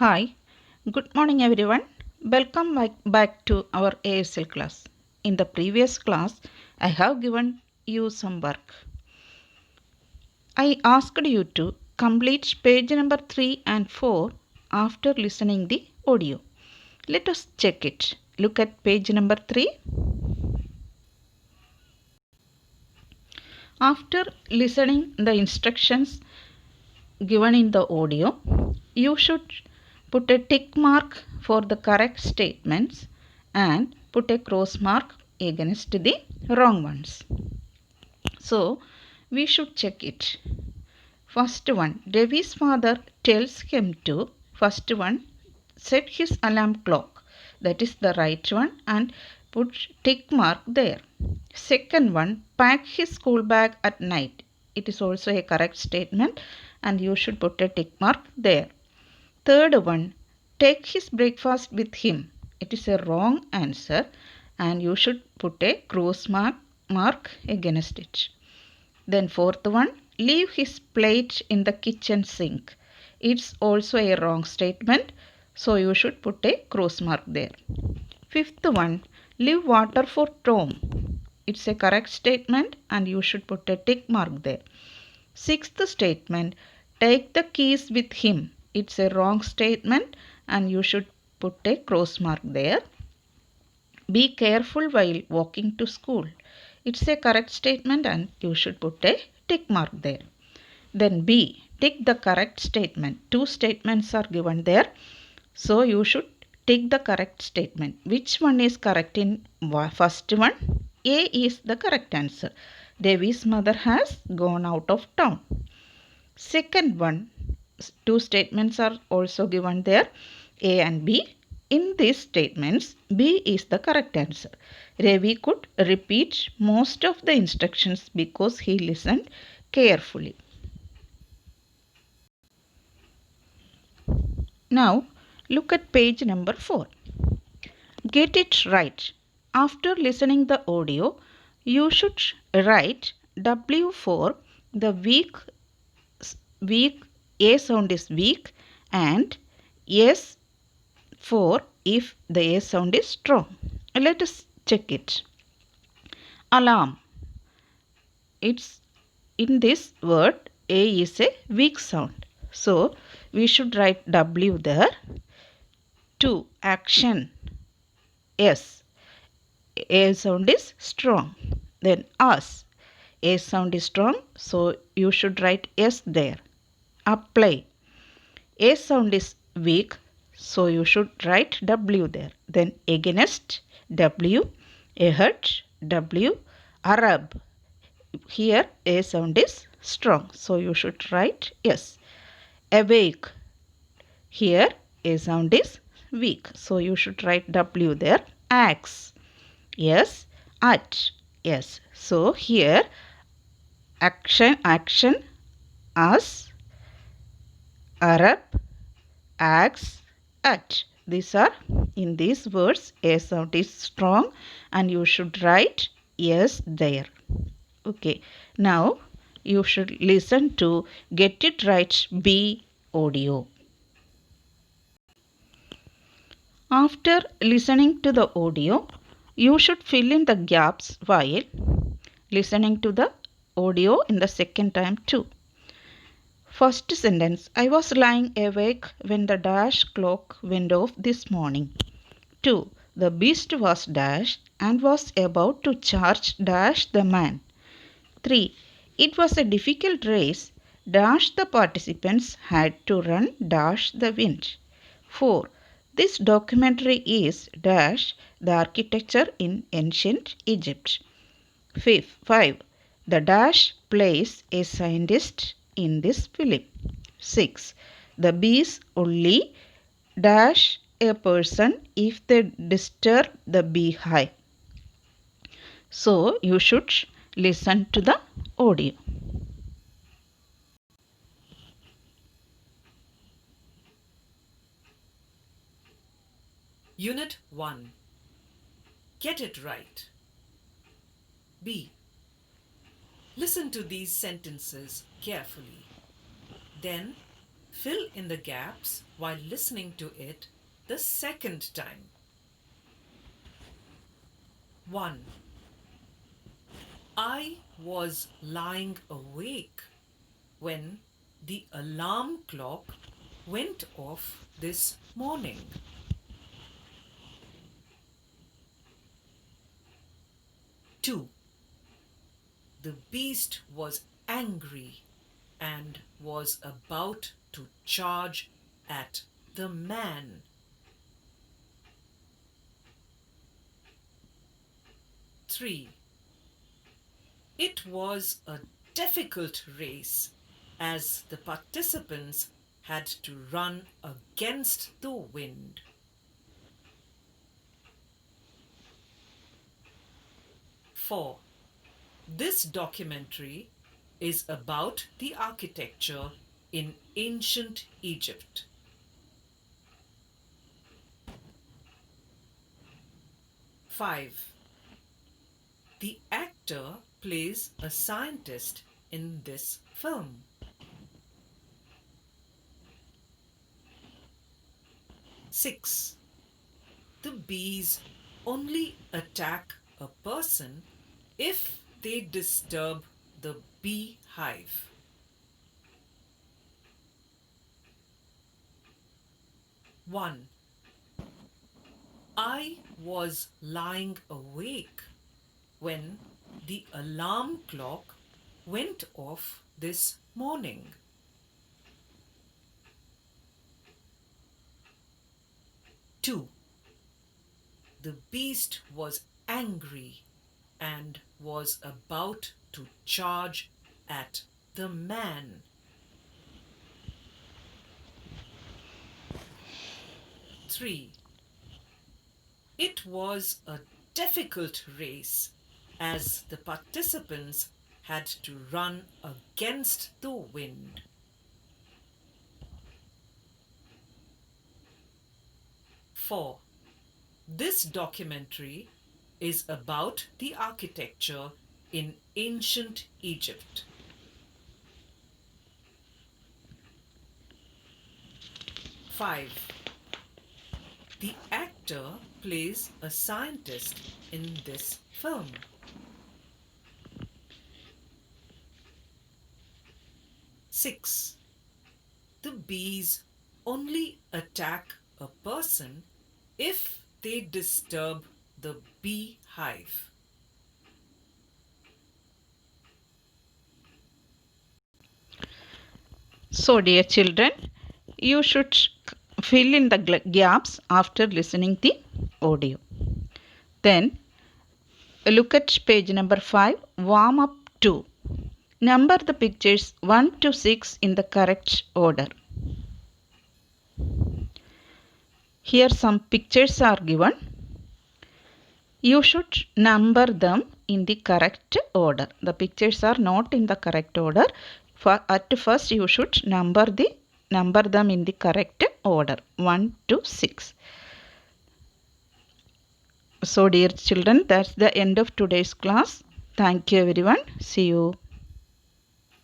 Hi, good morning everyone. Welcome back to our ASL class. In the previous class, I have given you some work. I asked you to complete page number 3 and 4 after listening the audio. Let us check it. Look at page number 3. After listening the instructions given in the audio, you should put a tick mark for the correct statements and put a cross mark against the wrong ones. So we should check it. First one, Ravi's father tells him to first one set his alarm clock. That is the right one and put tick mark there. Second one, pack his school bag at night. It is also a correct statement and you should put a tick mark there. Third one, take his breakfast with him. It is a wrong answer and you should put a cross mark against it. Then fourth one, leave his plate in the kitchen sink. It's also a wrong statement, so you should put a cross mark there. Fifth one, leave water for Tom. It's a correct statement and you should put a tick mark there. Sixth statement, take the keys with him. It's a wrong statement and you should put a cross mark there. Be careful while walking to school. It's a correct statement and you should put a tick mark there. Then B, tick the correct statement. Two statements are given there. So you should tick the correct statement. Which one is correct in first one? A is the correct answer. Devi's mother has gone out of town. Second one, two statements are also given there, A and B. In these statements, B is the correct answer. Ravi could repeat most of the instructions because he listened carefully. Now, look at page number 4. Get it right. After listening the audio, you should write W for the weak A sound is weak and S for if the A sound is strong. Let us check it. Alarm. It's in this word A is a weak sound. So we should write W there. 2. Action. S. A sound is strong. Then us. A sound is strong. So you should write S there. Apply. A sound is weak. So you should write W there. Then against W. Ahead W. Arab. Here A sound is strong. So you should write S. Awake. Here A sound is weak. So you should write W there. Axe. Yes. At. Yes. So here action, us, Arab, axe, at. These are in these words A sound is strong and you should write yes there. Okay. Now you should listen to Get It Right B audio. After listening to the audio, you should fill in the gaps while listening to the audio in the second time too. First sentence, I was lying awake when the dash clock went off this morning. 2. The beast was dash and was about to charge dash the man. 3. It was a difficult race dash the participants had to run dash the wind. 4. This documentary is dash the architecture in ancient Egypt. 5. The dash plays a scientist in this film. 6. The bees only dash a person if they disturb the beehive. So you should listen to the audio. Unit 1. Get it right. B. Listen to these sentences carefully. Then Fill in the gaps while listening to it the second time. 1. I was lying awake when the alarm clock went off this morning. 2. The beast was angry and was about to charge at the man. 3. It was a difficult race as the participants had to run against the wind. 4. This documentary is about the architecture in ancient Egypt. 5. The actor plays a scientist in this film. 6. The bees only attack a person if they disturb the beehive. 1. I was lying awake when the alarm clock went off this morning. 2. The beast was angry and was about to charge at the man. 3. It was a difficult race as the participants had to run against the wind. 4. This documentary is about the architecture in ancient Egypt. 5. The actor plays a scientist in this film. 6. The bees only attack a person if they disturb the beehive. So, dear children, you should fill in the gaps after listening the audio. Then, look at page number 5, warm up 2. Number the pictures 1 to 6 in the correct order. Here some pictures are given. You should number them in the correct order. The pictures are not in the correct order. At first you should number them in the correct order 1 to 6. So dear children, that's the end of today's class. Thank you everyone. See you.